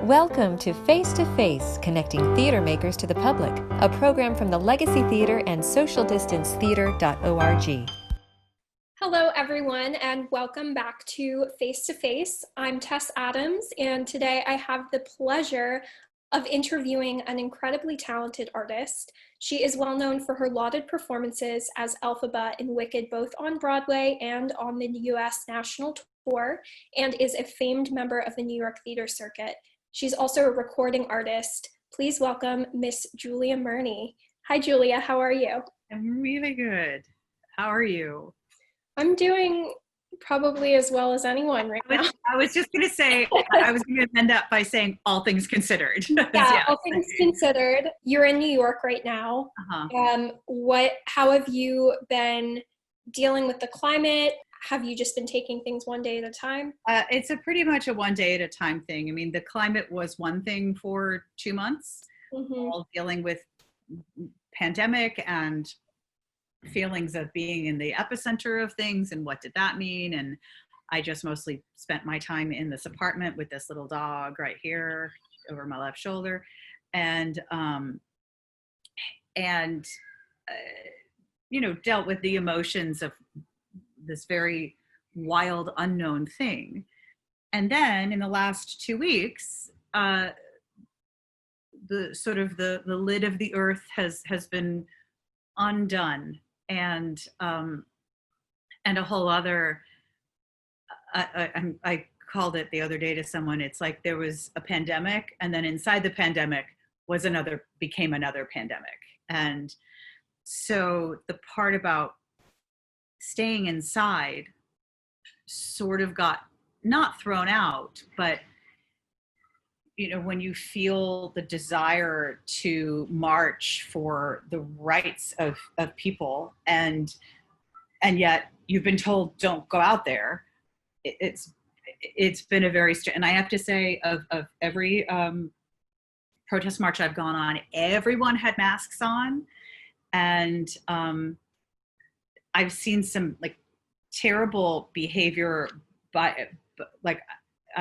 Welcome to Face to Face, connecting theater makers to the public, a program from the Legacy Theater and socialdistancetheater.org. Hello, everyone, and welcome back to Face to Face. I'm Tess Adams, and today I have the pleasure of interviewing an incredibly talented artist. She is well known for her lauded performances as Elphaba in Wicked, both on Broadway and on the U.S. national tour, and is a famed member of the New York theater circuit. She's also a recording artist. Please welcome Miss Julia Murney. Hi, Julia. How are you? I'm really good. How are you? I'm doing probably as well as anyone right now. I was just going to say, I was going to end up by saying all things considered. Yeah, all things considered. You're in New York right now. Uh-huh. How have you been dealing with the climate? Have you just been taking things one day at a time? It's pretty much a one day at a time thing. I mean, the climate was one thing for 2 months, all dealing with pandemic and feelings of being in the epicenter of things and what did that mean. And I just mostly spent my time in this apartment with this little dog right here over my left shoulder. And dealt with the emotions of this very wild, unknown thing. And then in the last 2 weeks, the lid of the earth has been undone, and a whole other. I called it the other day to someone. It's like there was a pandemic, and then inside the pandemic became another pandemic. And so the part about staying inside sort of got not thrown out, but when you feel the desire to march for the rights of people and yet you've been told don't go out there, it's been a very and I have to say of every protest march I've gone on, everyone had masks on, and I've seen some terrible behavior I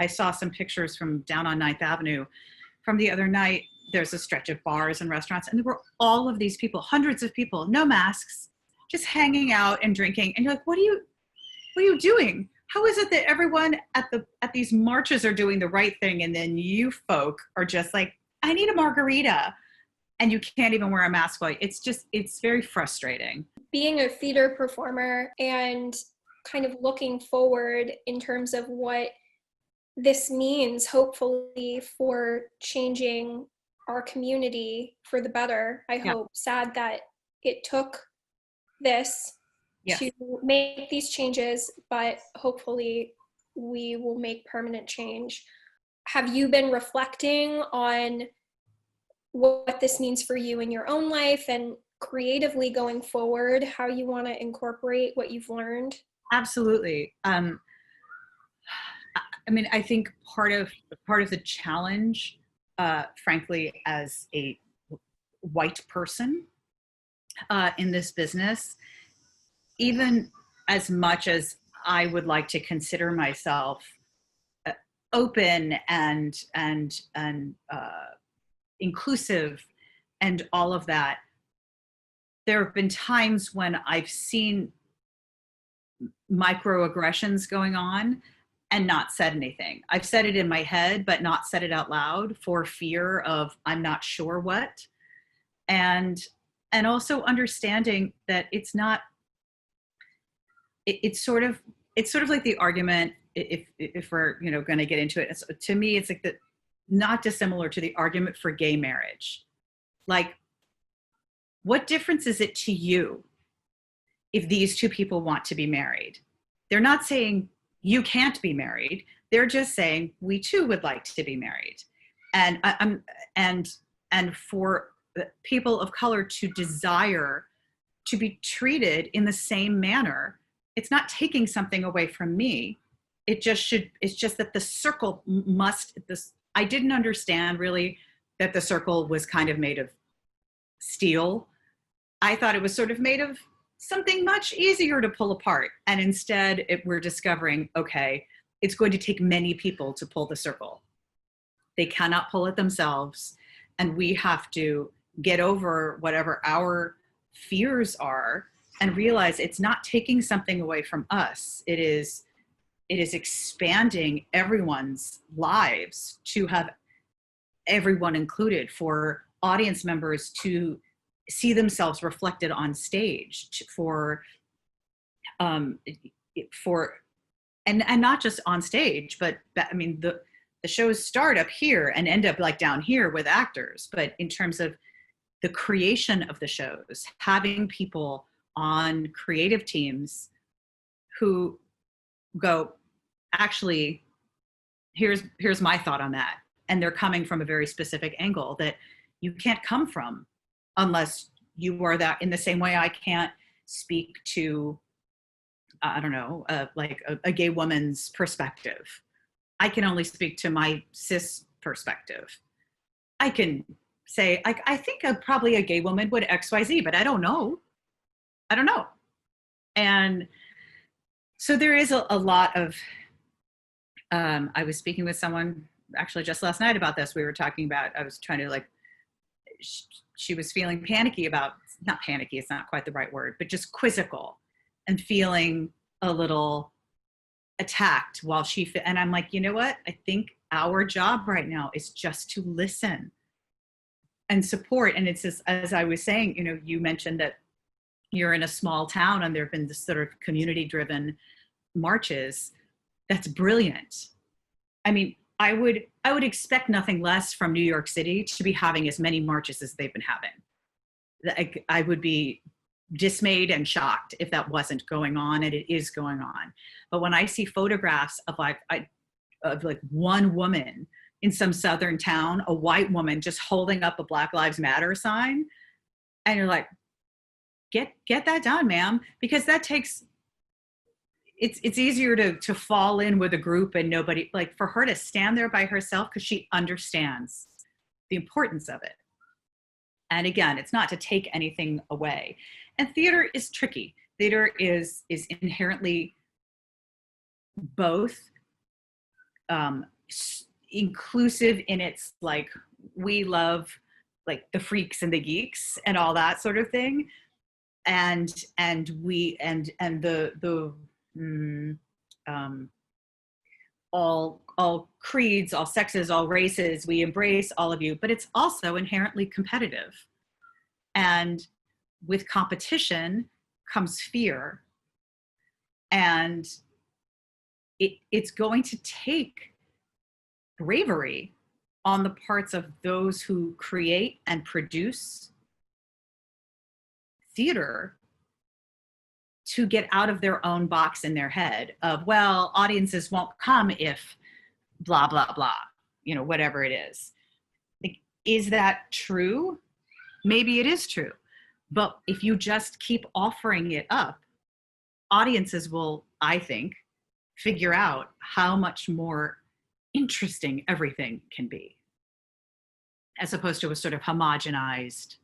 saw some pictures from down on 9th Avenue from the other night. There's a stretch of bars and restaurants, and there were all of these people, hundreds of people, no masks, just hanging out and drinking. And you're like, what are you doing? How is it that everyone at these marches are doing the right thing, and then you folk are just like, I need a margarita, and you can't even wear a mask? It's very frustrating. Being a theater performer and kind of looking forward in terms of what this means, hopefully, for changing our community for the better. I hope. Sad that it took this to make these changes, but hopefully we will make permanent change. Have you been reflecting on what this means for you in your own life and creatively going forward, how you want to incorporate what you've learned? Absolutely. I mean, I think part of the challenge, frankly, as a white person in this business, even as much as I would like to consider myself open and inclusive and all of that, there have been times when I've seen microaggressions going on and not said anything. I've said it in my head, but not said it out loud for fear of I'm not sure what. And also understanding that it's not, it's sort of like the argument, if we're, going to get into it, to me, it's like not dissimilar to the argument for gay marriage. Like, what difference is it to you if these two people want to be married? They're not saying you can't be married. They're just saying we too would like to be married. And for people of color to desire to be treated in the same manner, it's not taking something away from me. It's just that the circle I didn't understand really that the circle was kind of made of steel. I thought it was sort of made of something much easier to pull apart. And instead we're discovering, okay, it's going to take many people to pull the circle. They cannot pull it themselves. And we have to get over whatever our fears are and realize it's not taking something away from us. It is expanding everyone's lives to have everyone included, for audience members to see themselves reflected on stage, and not just on stage, but I mean, the shows start up here and end up like down here with actors. But in terms of the creation of the shows, having people on creative teams who go, actually, here's my thought on that. And they're coming from a very specific angle that you can't come from unless you are that, in the same way I can't speak to, I don't know, like a gay woman's perspective. I can only speak to my cis perspective. I can say, I think probably a gay woman would XYZ, but I don't know. And so there is a lot of, I was speaking with someone actually just last night about this. We were talking about, I was trying to she was feeling panicky about, not panicky, it's not quite the right word, but just quizzical and feeling a little attacked while and I'm like, you know what? I think our job right now is just to listen and support. And it's just, as I was saying, you mentioned that you're in a small town and there've been this sort of community driven marches. That's brilliant. I mean, I would expect nothing less from New York City to be having as many marches as they've been having. I would be dismayed and shocked if that wasn't going on, and it is going on. But when I see photographs of one woman in some southern town, a white woman just holding up a Black Lives Matter sign, and you're like, get that done, ma'am, because that takes. It's easier to fall in with a group and nobody, like for her to stand there by herself because she understands the importance of it. And again, it's not to take anything away. And theater is tricky. Theater is inherently both inclusive in its we love the freaks and the geeks and all that sort of thing. And all creeds, all sexes, all races, we embrace all of you, but it's also inherently competitive. And with competition comes fear. And it's going to take bravery on the parts of those who create and produce theater to get out of their own box in their head of, well, audiences won't come if blah, blah, blah, whatever it is. Is that true? Maybe it is true. But if you just keep offering it up, audiences will, I think, figure out how much more interesting everything can be, as opposed to a sort of homogenized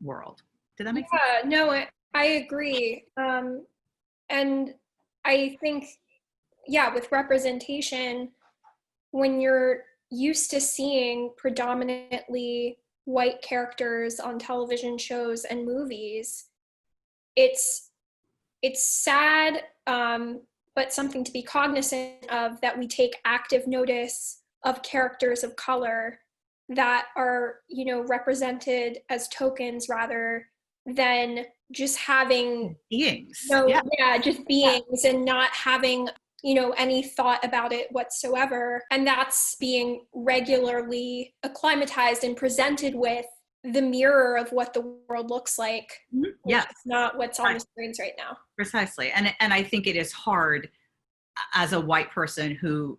world. Did that make sense? Yeah, no, I agree. And I think, with representation, when you're used to seeing predominantly white characters on television shows and movies, it's sad, but something to be cognizant of, that we take active notice of characters of color that are, represented as tokens rather than just having beings. Just beings and not having, any thought about it whatsoever. And that's being regularly acclimatized and presented with the mirror of what the world looks like. Mm-hmm. Yes. Which is not what's on the screens right now. Precisely. And I think it is hard as a white person who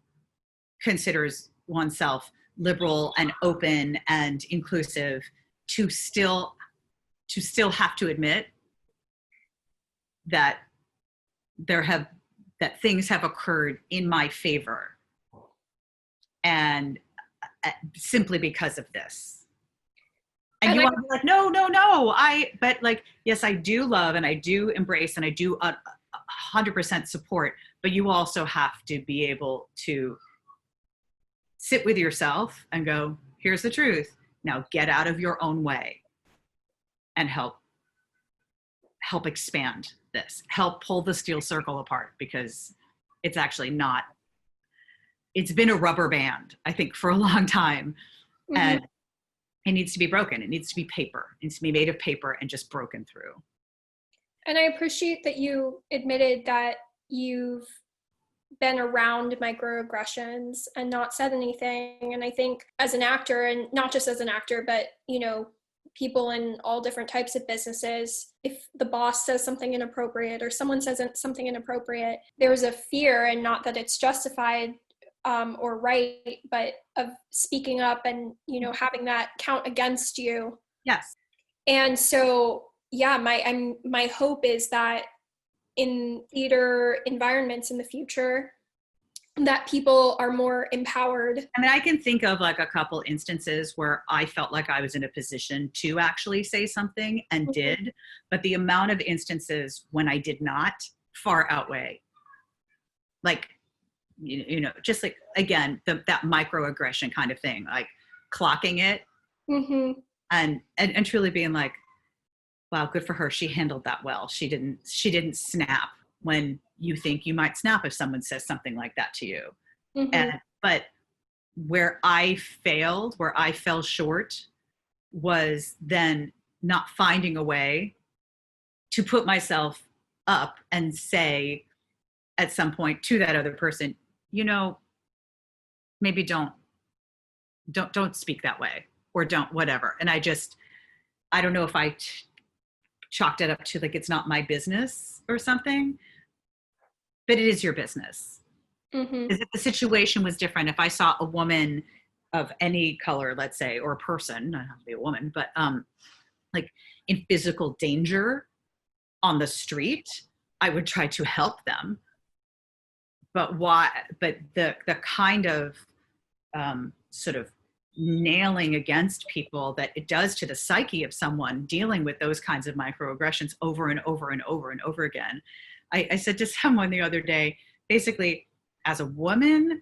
considers oneself liberal and open and inclusive to still have to admit that that things have occurred in my favor, and simply because of this. And you want to be like, no, yes, I do love and I do embrace and I do 100% support, but you also have to be able to sit with yourself and go, here's the truth. Now get out of your own way and help expand this, help pull the steel circle apart, because it's actually not, it's been a rubber band, I think, for a long time. Mm-hmm. And it needs to be broken. It needs to be paper. It needs to be made of paper and just broken through. And I appreciate that you admitted that you've been around microaggressions and not said anything. And I think as an actor, and not just as an actor, but, you know, people in all different types of businesses, if the boss says something inappropriate or someone says something inappropriate, there's a fear, and not that it's justified or right, but of speaking up and, you know, having that count against you. Yes. And so, yeah, my hope is that in theater environments in the future, that people are more empowered. I mean, I can think of like a couple instances where I felt like I was in a position to actually say something and mm-hmm. did, but the amount of instances when I did not far outweigh. Like, you know, just like, again, that microaggression kind of thing, like clocking it mm-hmm. and truly being like, wow, good for her. She handled that well. She didn't snap when you think you might snap if someone says something like that to you. Mm-hmm. But where I failed, where I fell short, was then not finding a way to put myself up and say at some point to that other person, you know, maybe don't speak that way, or don't whatever. And I don't know if I chalked it up to like, it's not my business or something, but it is your business. Mm-hmm. If the situation was different, if I saw a woman of any color, let's say, or a person, not have to be a woman, but like in physical danger on the street, I would try to help them. But the kind of sort of nailing against people that it does to the psyche of someone dealing with those kinds of microaggressions over and over and over and over again. I said to someone the other day, basically, as a woman,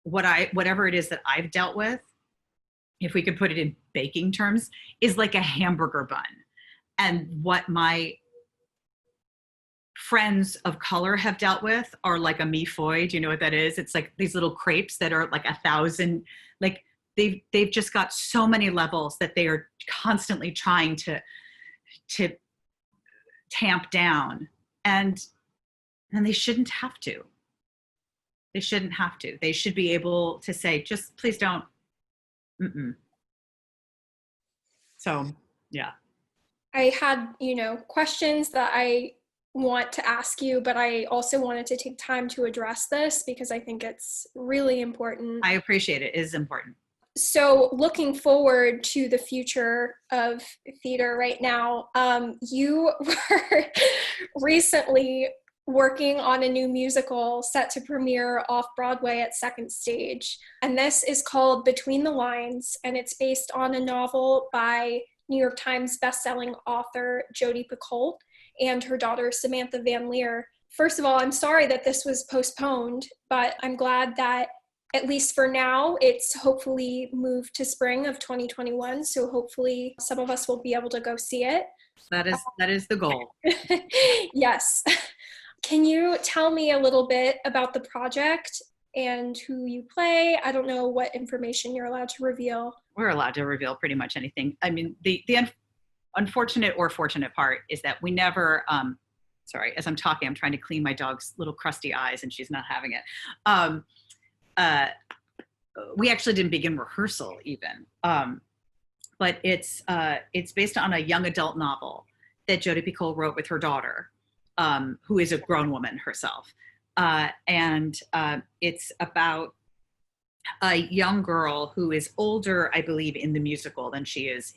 whatever it is that I've dealt with, if we could put it in baking terms, is like a hamburger bun. And what my friends of color have dealt with are like a millefeuille. Do you know what that is? It's like these little crepes that are like 1,000, like they've just got so many levels that they are constantly trying to tamp down. And they shouldn't have to. They shouldn't have to. They should be able to say, just please don't. Mm-mm. So, yeah. I had, you know, questions that I want to ask you, but I also wanted to take time to address this because I think it's really important. I appreciate it. It is important. So looking forward to the future of theater right now, you were recently working on a new musical set to premiere off Broadway at Second Stage. And this is called Between the Lines, and it's based on a novel by New York Times bestselling author Jodi Picoult and her daughter Samantha Van Leer. First of all, I'm sorry that this was postponed, but I'm glad that at least for now, it's hopefully moved to spring of 2021. So hopefully some of us will be able to go see it. That is the goal. Yes. Can you tell me a little bit about the project and who you play? I don't know what information you're allowed to reveal. We're allowed to reveal pretty much anything. I mean, the unfortunate or fortunate part is that we never, sorry, as I'm talking, I'm trying to clean my dog's little crusty eyes and she's not having it. We actually didn't begin rehearsal even. But it's based on a young adult novel that Jodi Picoult wrote with her daughter, who is a grown woman herself. And it's about a young girl who is older, I believe, in the musical than she is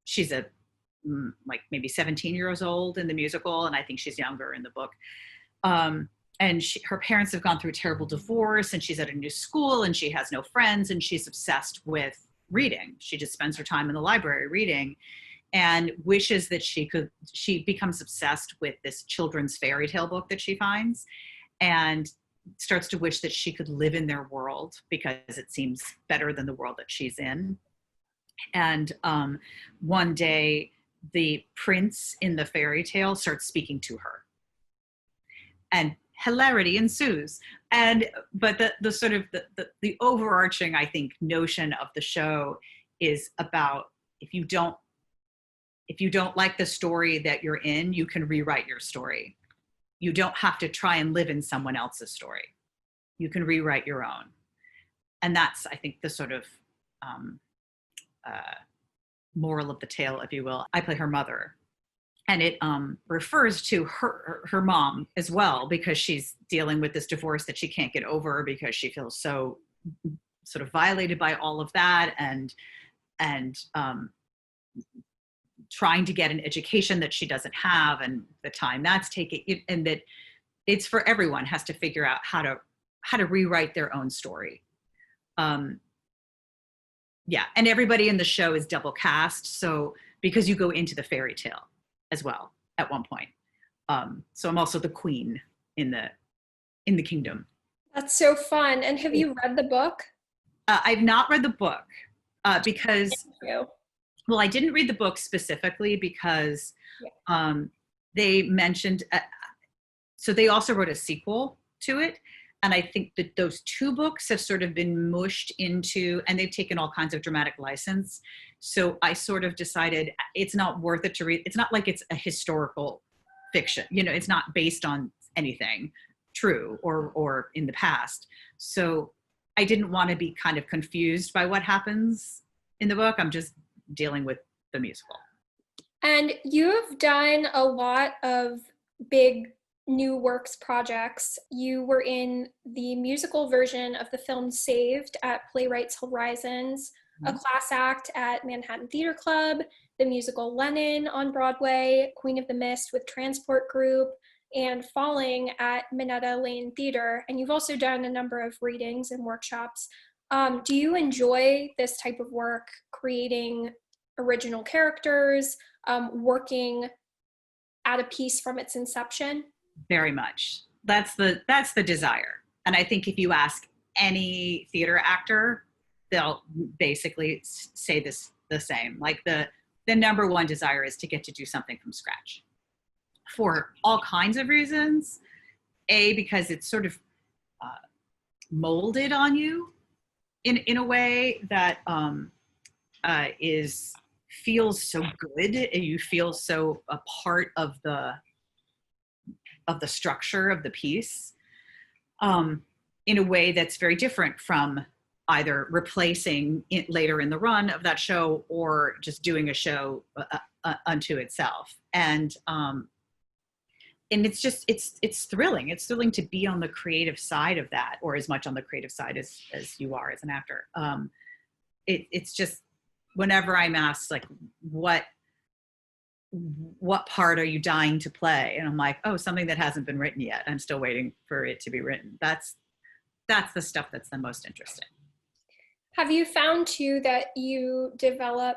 she's like maybe 17 years old in the musical, and I think she's younger in the book. And her parents have gone through a terrible divorce, and she's at a new school, and she has no friends, and she's obsessed with reading. She just spends her time in the library reading, and wishes that she becomes obsessed with this children's fairy tale book that she finds. And starts to wish that she could live in their world because it seems better than the world that she's in. And one day, the prince in the fairy tale starts speaking to her, and hilarity ensues. But the sort of the overarching, I think, notion of the show is about if you don't like the story that you're in, you can rewrite your story. You don't have to try and live in someone else's story. You can rewrite your own. And that's, I think, the sort of moral of the tale, if you will. I play her mother. And it refers to her mom as well, because she's dealing with this divorce that she can't get over because she feels so sort of violated by all of that, and trying to get an education that she doesn't have, and the time that's taking, and that it's for everyone has to figure out how to rewrite their own story. Yeah, and everybody in the show is double cast, so because you go into the fairy tale as well at one point. So I'm also the queen in the kingdom. That's so fun. And have you read the book? I've not read the book because, Thank you. well, I didn't read the book specifically because they mentioned, so they also wrote a sequel to it. And I think that those two books have sort of been mushed into, and they've taken all kinds of dramatic license. So I sort of decided it's not worth it to read. It's not like it's a historical fiction. You know, it's not based on anything true or in the past. So I didn't want to be kind of confused by what happens in the book. I'm just dealing with the musical. And you've done a lot of big new works projects. You were in the musical version of the film Saved at Playwrights Horizons, a class act at Manhattan Theater Club, the musical Lennon on Broadway, Queen of the Mist with Transport Group, and Falling at Minetta Lane Theater. And you've also done a number of readings and workshops. Do you enjoy this type of work, creating original characters, working at a piece from its inception? Very much. That's the desire. And I think if you ask any theater actor, they'll basically say this the same. Like the number one desire is to get to do something from scratch for all kinds of reasons. A, because it's sort of molded on you in a way that feels so good, and you feel so a part of the structure of the piece in a way that's very different from either replacing it later in the run of that show or just doing a show unto itself. And it's just, it's thrilling. It's thrilling to be on the creative side of that, or as much on the creative side as you are as an actor. It's just, whenever I'm asked, like, what part are you dying to play? And I'm like, oh, something that hasn't been written yet. I'm still waiting for it to be written. That's the stuff that's the most interesting. Have you found too that you develop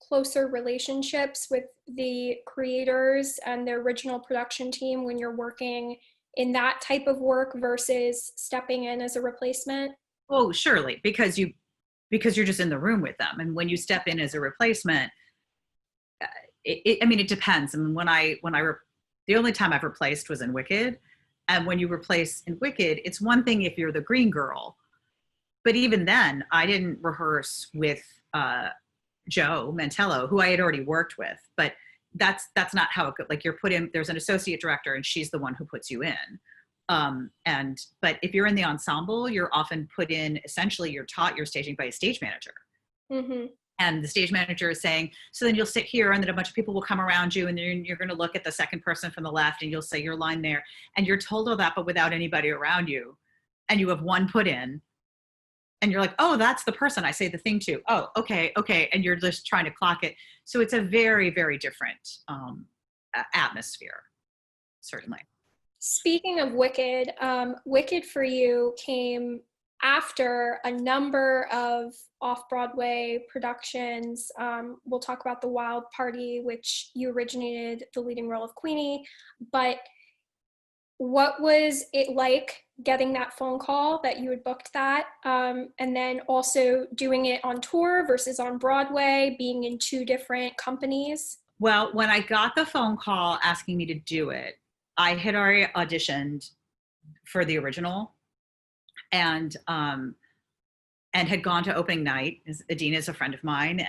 closer relationships with the creators and the original production team when you're working in that type of work versus stepping in as a replacement? Oh, surely, because you're just in the room with them. And when you step in as a replacement, it depends. I mean, the only time I've replaced was in Wicked. And when you replace in Wicked, it's one thing if you're the green girl, but even then I didn't rehearse with Joe Mantello, who I had already worked with, but that's not how it goes. Like, you're put in, there's an associate director and she's the one who puts you in. But if you're in the ensemble, you're often put in, essentially you're taught your staging by a stage manager. Mm-hmm. And the stage manager is saying, so then you'll sit here and then a bunch of people will come around you and then you're going to look at the second person from the left and you'll say your line there. And you're told all that, but without anybody around you. And you have one put in and you're like, oh, that's the person I say the thing to. Oh, okay. And you're just trying to clock it. So it's a very, very different atmosphere, certainly. Speaking of Wicked, Wicked for you came after a number of off-Broadway productions. We'll talk about The Wild Party, which you originated the leading role of Queenie. But what was it like getting that phone call that you had booked that, and then also doing it on tour versus on Broadway, being in two different companies? Well, when I got the phone call asking me to do it, I had already auditioned for the original and had gone to opening night. Adina is a friend of mine,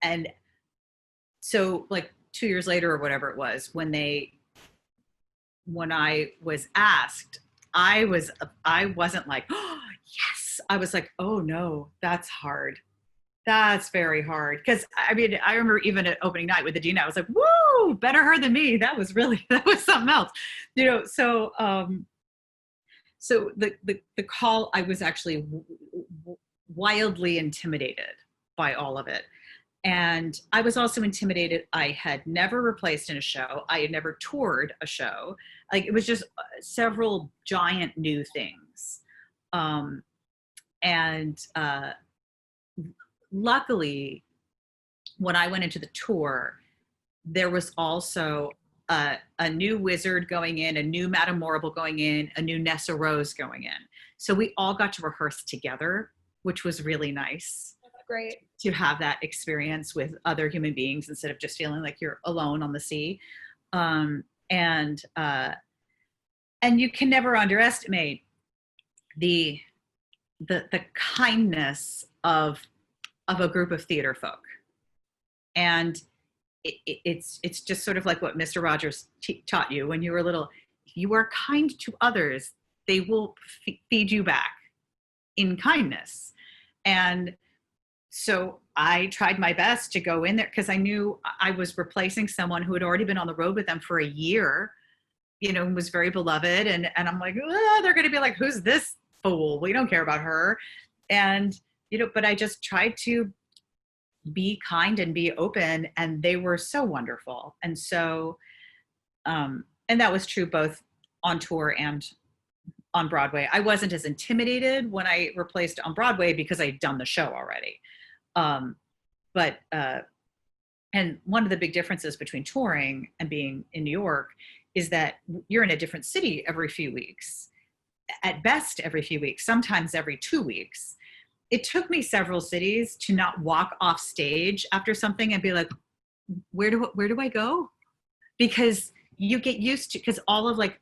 and so like 2 years later or whatever it was, when I was asked, I wasn't like, oh, yes. I was like, oh no, that's hard. That's very hard. Because I mean, I remember even at opening night with Adina, I was like, woo, better her than me. That was something else, So, so the call, I was actually wildly intimidated by all of it. And I was also intimidated. I had never replaced in a show. I had never toured a show. Like, it was just several giant new things. Luckily, when I went into the tour, there was also a new wizard going in, a new Madame Morrible going in, a new Nessa Rose going in. So we all got to rehearse together, which was really nice. Great. To have that experience with other human beings instead of just feeling like you're alone on the sea. And you can never underestimate the kindness of a group of theater folk. And it's just sort of like what Mr. Rogers taught you when you were little. If you are kind to others, they will feed you back in kindness. And so I tried my best to go in there because I knew I was replacing someone who had already been on the road with them for a year, and was very beloved. And I'm like, oh, they're going to be like, who's this fool? We don't care about her. And, but I just tried to be kind and be open, and they were so wonderful. And so, and that was true both on tour and on Broadway. I wasn't as intimidated when I replaced on Broadway because I'd done the show already. And one of the big differences between touring and being in New York is that you're in a different city every few weeks, at best every few weeks, sometimes every 2 weeks. It took me several cities to not walk off stage after something and be like, where do I go? Because you get used to, because all of like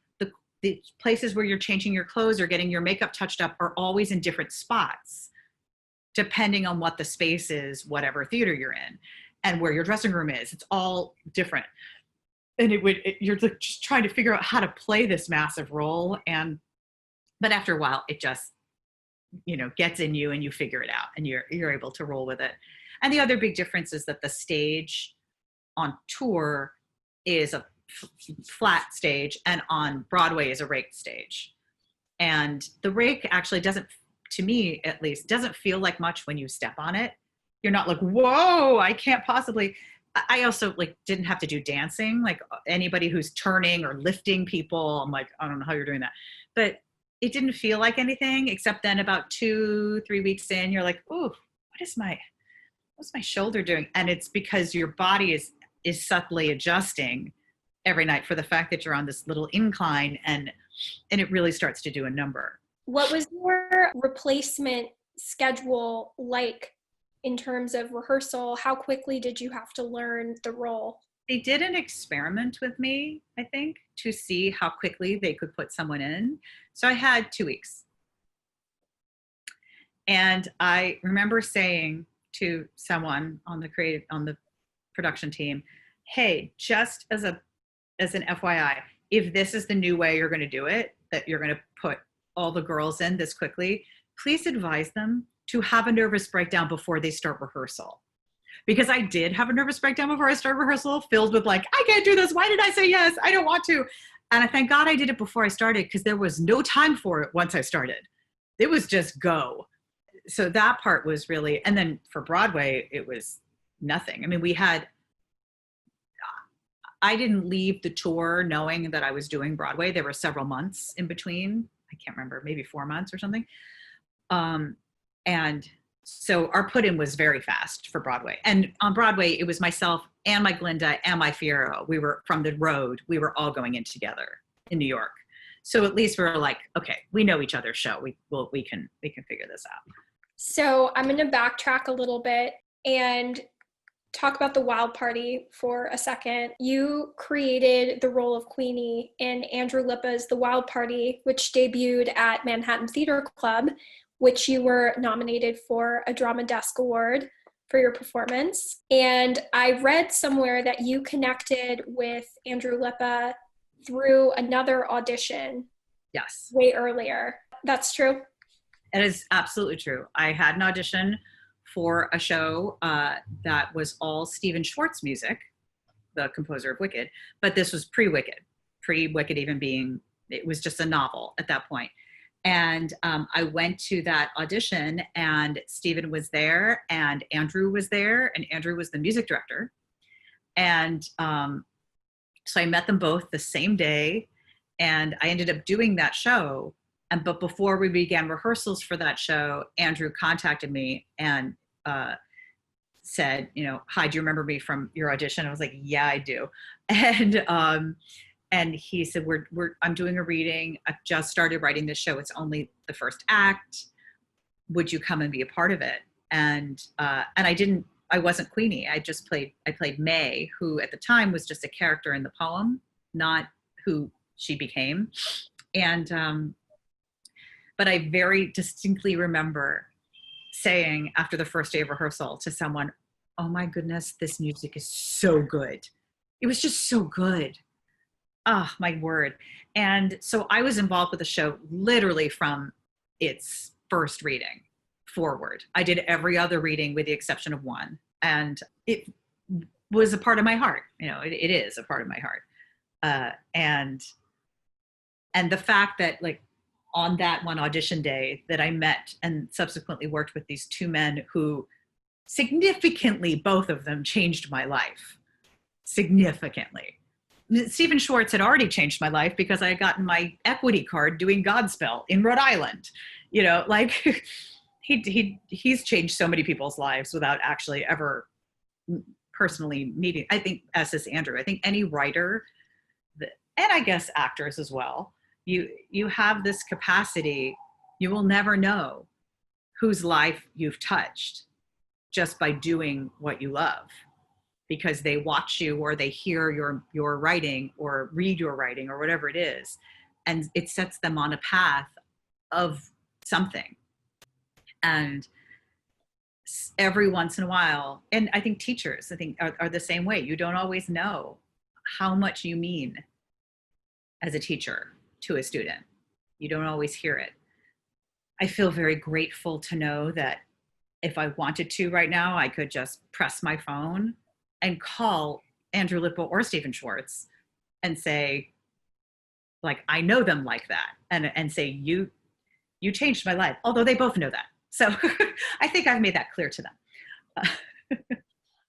the places where you're changing your clothes or getting your makeup touched up are always in different spots, depending on what the space is, whatever theater you're in, and where your dressing room is. It's all different. And you're just trying to figure out how to play this massive role. But after a while, it just, gets in you and you figure it out and you're able to roll with it. And the other big difference is that the stage on tour is a flat stage, and on Broadway is a raked stage. And the rake actually doesn't, to me at least, doesn't feel like much when you step on it. You're not like, whoa, I can't possibly. I also didn't have to do dancing. Like anybody who's turning or lifting people, I'm like, I don't know how you're doing that. But it didn't feel like anything, except then about 2-3 weeks in, you're like, oh, what's my shoulder doing? And it's because your body is subtly adjusting every night for the fact that you're on this little incline, and it really starts to do a number. What was your replacement schedule like in terms of rehearsal? How quickly did you have to learn the role? They did an experiment with me, I think, to see how quickly they could put someone in. So I had 2 weeks. And I remember saying to someone on the production team, hey, just as an FYI, if this is the new way you're going to do it, that you're going to put all the girls in this quickly, please advise them to have a nervous breakdown before they start rehearsal. Because I did have a nervous breakdown before I started rehearsal, filled with like, I can't do this. Why did I say yes? I don't want to. And I thank God I did it before I started, because there was no time for it once I started. It was just go. So that part was really, and then for Broadway, it was nothing. I mean, I didn't leave the tour knowing that I was doing Broadway. There were several months in between. I can't remember, maybe 4 months or something. And so our put-in was very fast for Broadway. And on Broadway, it was myself and my Glinda and my Fierro. We were from the road. We were all going in together in New York. So at least we're like, okay, we know each other's show. We can figure this out. So I'm going to backtrack a little bit and talk about the Wild Party for a second. You created the role of Queenie in Andrew Lippa's The Wild Party, which debuted at Manhattan Theater Club, which you were nominated for a Drama Desk Award for your performance. And I read somewhere that you connected with Andrew Lippa through another audition. Yes. Way earlier. That's true? It is absolutely true. I had an audition for a show that was all Stephen Schwartz music, the composer of Wicked, but this was pre-Wicked even being, it was just a novel at that point. And I went to that audition, and Stephen was there, and Andrew was there, and Andrew was the music director. And so I met them both the same day, and I ended up doing that show. But before we began rehearsals for that show, Andrew contacted me and said, hi, do you remember me from your audition? I was like, yeah, I do. And he said, I'm doing a reading. I've just started writing this show. It's only the first act. Would you come and be a part of it? And I wasn't Queenie. I played May, who at the time was just a character in the poem, not who she became. And, but I very distinctly remember saying after the first day of rehearsal to someone, oh my goodness, this music is so good. It was just so good. Oh, my word. And so I was involved with the show literally from its first reading forward. I did every other reading with the exception of one. And it was a part of my heart. It is a part of my heart. And the fact that on that one audition day that I met and subsequently worked with these two men who significantly, both of them changed my life. Significantly. Stephen Schwartz had already changed my life because I had gotten my equity card doing Godspell in Rhode Island. He's changed so many people's lives without actually ever personally meeting. I think, as is Andrew, I think any writer, and I guess actors as well, you have this capacity. You will never know whose life you've touched just by doing what you love, because they watch you or they hear your writing or read your writing or whatever it is, and it sets them on a path of something. And every once in a while, and I think teachers, are the same way. You don't always know how much you mean as a teacher to a student. You don't always hear it. I feel very grateful to know that if I wanted to right now, I could just press my phone and call Andrew Lippa or Stephen Schwartz and say, I know them like that, and say, you changed my life, although they both know that. So I think I've made that clear to them.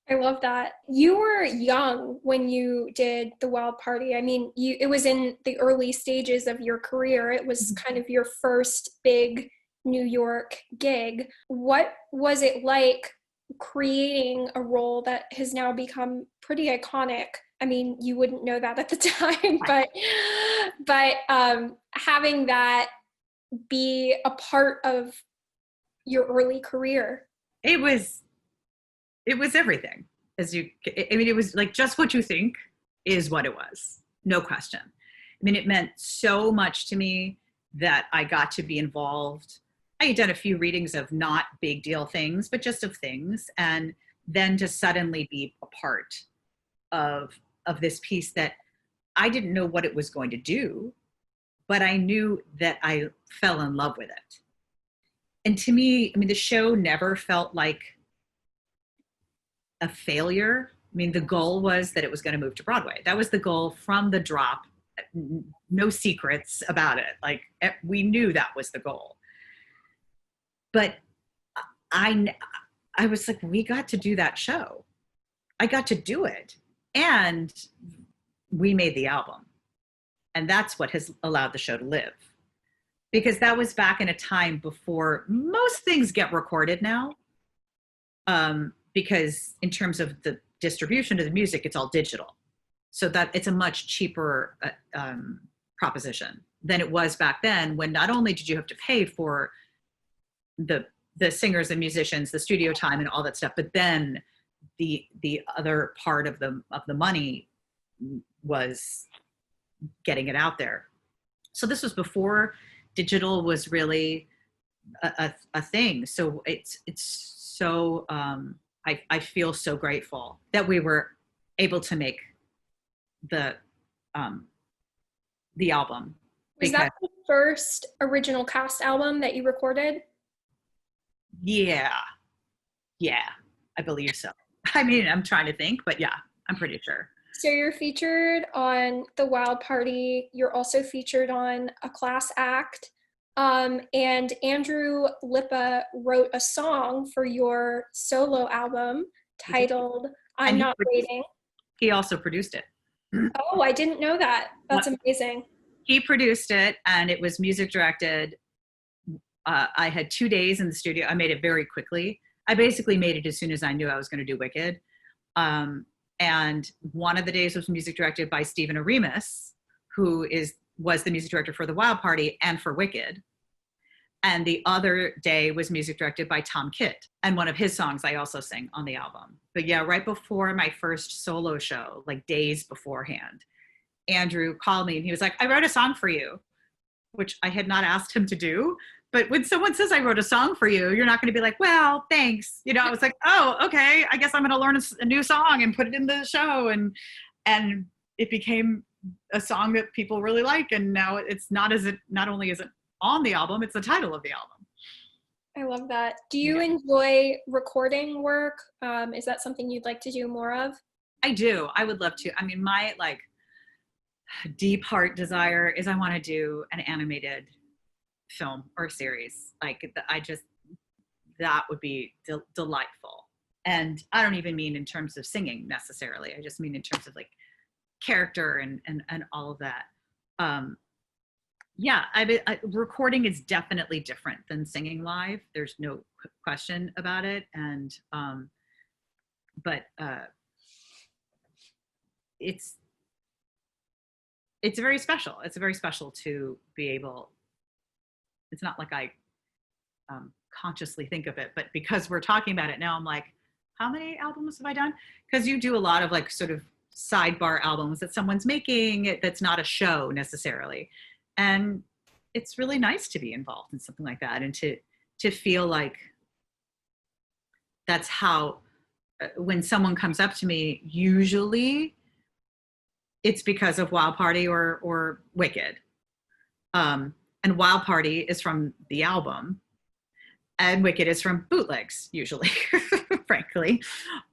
I love that. You were young when you did The Wild Party. I mean, it was in the early stages of your career. It was kind of your first big New York gig. What was it like creating a role that has now become pretty iconic? I mean, you wouldn't know that at the time, but having that be a part of your early career. It was everything. It was just what you think is what it was. No question. It meant so much to me that I got to be involved. I had done a few readings of not big deal things, but just of things. And then to suddenly be a part of this piece that I didn't know what it was going to do, but I knew that I fell in love with it. And to me, the show never felt like a failure. The goal was that it was going to move to Broadway. That was the goal from the drop. No secrets about it. We knew that was the goal. But I was like, we got to do that show. I got to do it. And we made the album. And that's what has allowed the show to live. Because that was back in a time before most things get recorded now. Because in terms of the distribution of the music, it's all digital. So that it's a much cheaper proposition than it was back then, when not only did you have to pay for the singers and musicians, the studio time and all that stuff, but then the other part of the money was getting it out there. So this was before digital was really a thing. So it's so I feel so grateful that we were able to make the album. Was that the first original cast album that you recorded? Yeah, I believe so. I mean, I'm trying to think, but yeah, I'm pretty sure. So you're featured on The Wild Party. You're also featured on A Class Act. And Andrew Lippa wrote a song for your solo album titled I'm Not Waiting. He also produced it. Oh, I didn't know that. That's amazing. He produced it, and it was music directed. I had 2 days in the studio. I made it very quickly. I basically made it as soon as I knew I was going to do Wicked. And one of the days was music directed by Stephen Aremus, who was the music director for The Wild Party and for Wicked. And the other day was music directed by Tom Kitt. And one of his songs I also sang on the album. But yeah, right before my first solo show, like days beforehand, Andrew called me and he was like, I wrote a song for you, which I had not asked him to do. But when someone says I wrote a song for you, you're not going to be like, well, thanks. You know, I was like, oh, okay, I guess I'm going to learn a new song and put it in the show. And it became a song that people really like. And now it's not only is it on the album, it's the title of the album. I love that. Do you enjoy recording work? Is that something you'd like to do more of? I do. I would love to. I mean, my deep heart desire is I want to do an animated film or series. That would be delightful. And I don't even mean in terms of singing necessarily. I just mean in terms of character and all of that. Recording is definitely different than singing live. There's no question about it. And it's very special. It's very special to be able. It's not like I consciously think of it, but because we're talking about it now, I'm like, how many albums have I done? Because you do a lot of sort of sidebar albums that someone's making that's not a show necessarily. And it's really nice to be involved in something like that and to feel like that's how, when someone comes up to me, usually it's because of Wild Party or Wicked. And Wild Party is from the album, and Wicked is from bootlegs, usually, frankly.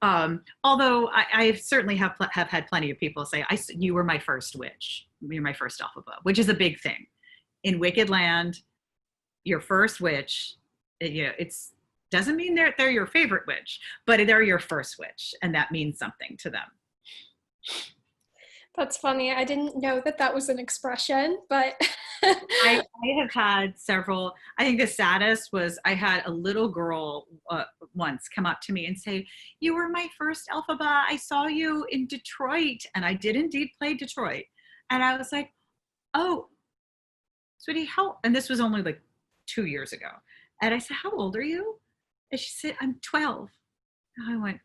Although I certainly have had plenty of people say, you were my first witch. You're my first Elphaba, which is a big thing. In Wicked land, your first witch, it's doesn't mean they're your favorite witch, but they're your first witch, and that means something to them. That's funny. I didn't know that was an expression, but I have had several. I think the saddest was I had a little girl once come up to me and say, you were my first Elphaba. I saw you in Detroit. And I did indeed play Detroit. And I was like, oh, sweetie, and this was only 2 years ago. And I said, how old are you? And she said, I'm 12. And I went,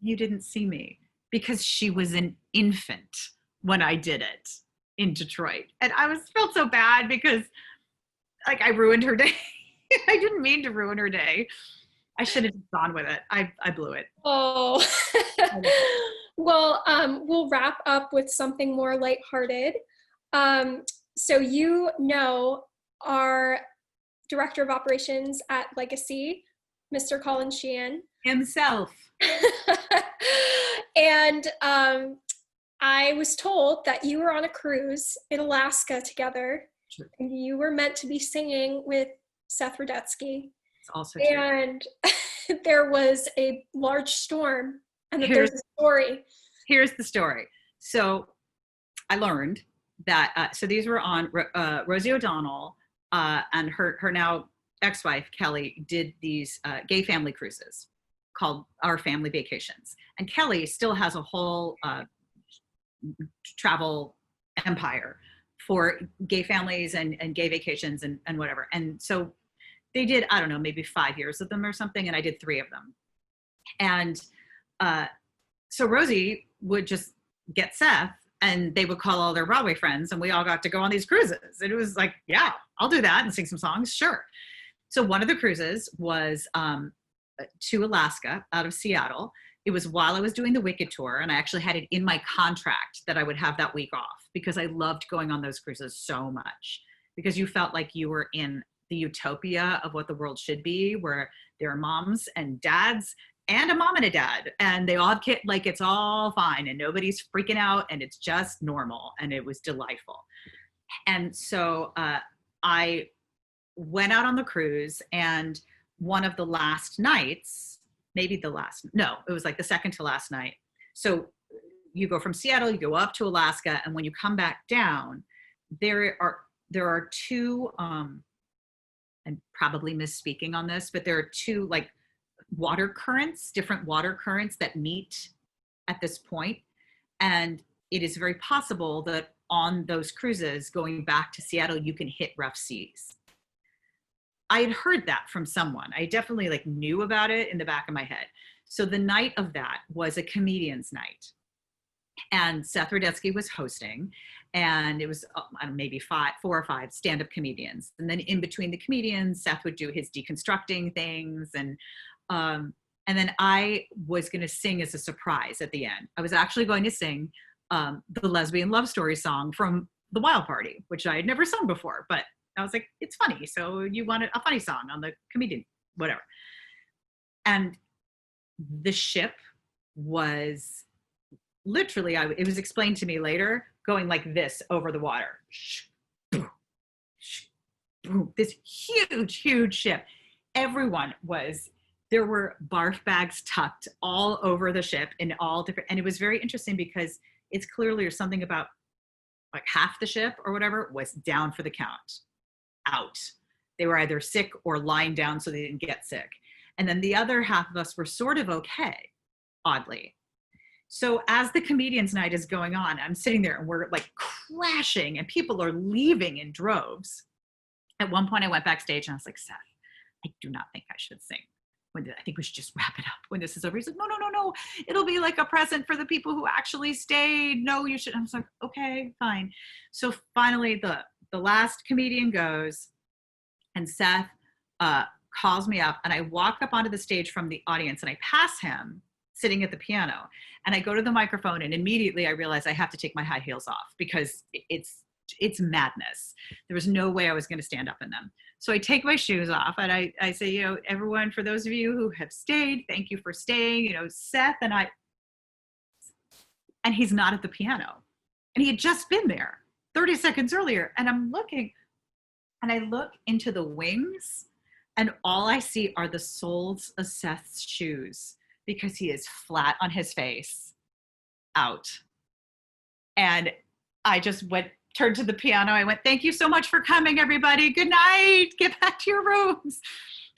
you didn't see me. Because she was an infant when I did it in Detroit. And I felt so bad because I ruined her day. I didn't mean to ruin her day. I should have gone with it. I blew it. Oh. Well, we'll wrap up with something more lighthearted. So our director of operations at Legacy, Mr. Colin Sheehan. Himself. And I was told that you were on a cruise in Alaska together. Sure. And you were meant to be singing with Seth Rudetsky. It's also true. And there was a large storm, and there's a story. Here's the story. So I learned that, so these were on, Rosie O'Donnell and her now ex-wife, Kelly, did these gay family cruises called Our Family Vacations. And Kelly still has a whole travel empire for gay families and gay vacations and whatever. And so they did, I don't know, maybe 5 years of them or something. And I did 3 of them. And so Rosie would just get Seth and they would call all their Broadway friends and we all got to go on these cruises. And it was like, yeah, I'll do that and sing some songs. Sure. So one of the cruises was to Alaska out of Seattle. It was while I was doing the Wicked tour, and I actually had it in my contract that I would have that week off because I loved going on those cruises so much, because you felt like you were in the utopia of what the world should be, where there are moms and dads and a mom and a dad, and they all have kids, like it's all fine and nobody's freaking out and it's just normal, and it was delightful. And so I went out on the cruise, and one of the last nights, it was like the second to last night. So you go from Seattle, you go up to Alaska, and when you come back down, there are 2, I'm probably misspeaking on this, but there are 2 like different water currents that meet at this point. And it is very possible that on those cruises going back to Seattle, you can hit rough seas. I had heard that from someone. I definitely like knew about it in the back of my head. So the night of that was a comedian's night, and Seth Rudetsky was hosting, and it was maybe 4 or 5 stand-up comedians. And then in between the comedians, Seth would do his deconstructing things. And then I was going to sing as a surprise at the end. I was actually going to sing the lesbian love story song from The Wild Party, which I had never sung before, but I was like, it's funny. So you wanted a funny song on the comedian, whatever. And the ship was literally, it was explained to me later, going like this over the water. This huge, huge ship. There were barf bags tucked all over the ship in all different, and it was very interesting because it's clearly something about like half the ship or whatever was down for the count. Out. They were either sick or lying down so they didn't get sick. And then the other half of us were sort of okay, oddly. So as the comedian's night is going on, I'm sitting there and we're like crashing and people are leaving in droves. At one point I went backstage and I was like, Seth, I do not think I should sing. I think we should just wrap it up when this is over. He's like, no. It'll be like a present for the people who actually stayed. No, you should. I was like, okay, fine. So finally the last comedian goes, and Seth calls me up, and I walk up onto the stage from the audience and I pass him sitting at the piano, and I go to the microphone, and immediately I realize I have to take my high heels off because it's madness. There was no way I was going to stand up in them. So I take my shoes off and I say, everyone, for those of you who have stayed, thank you for staying, Seth and he's not at the piano, and he had just been there 30 seconds earlier. And I'm looking, and I look into the wings, and all I see are the soles of Seth's shoes because he is flat on his face out. And I just turned to the piano. I went, thank you so much for coming, everybody. Good night. Get back to your rooms.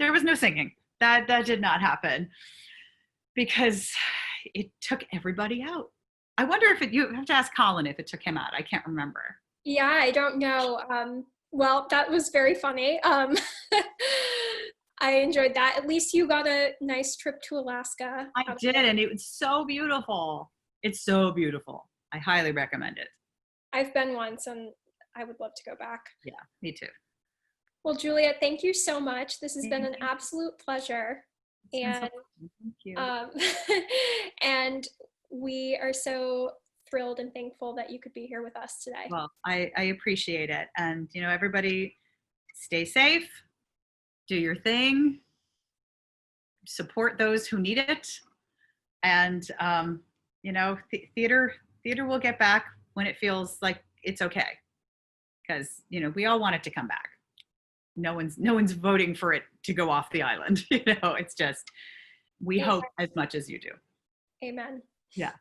There was no singing. That did not happen because it took everybody out. I wonder if you have to ask Colin if it took him out. I can't remember. Yeah, I don't know. Well, that was very funny. I enjoyed that. At least you got a nice trip to Alaska. I did, and it was so beautiful. It's so beautiful. I highly recommend it. I've been once, and I would love to go back. Yeah, me too. Well, Julia, thank you so much. This has been an absolute pleasure. And thank you. And we are so thrilled and thankful that you could be here with us today. Well, I appreciate it. And, everybody stay safe, do your thing, support those who need it. And, theater will get back when it feels like it's okay. Because, we all want it to come back. No one's voting for it to go off the island. It's just, we hope as much as you do. Amen. Yeah.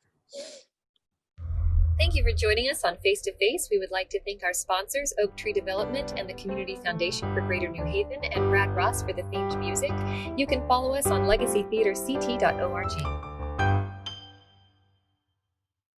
Thank you for joining us on Face to Face. We would like to thank our sponsors, Oak Tree Development and the Community Foundation for Greater New Haven, and Brad Ross for the themed music. You can follow us on legacytheaterct.org.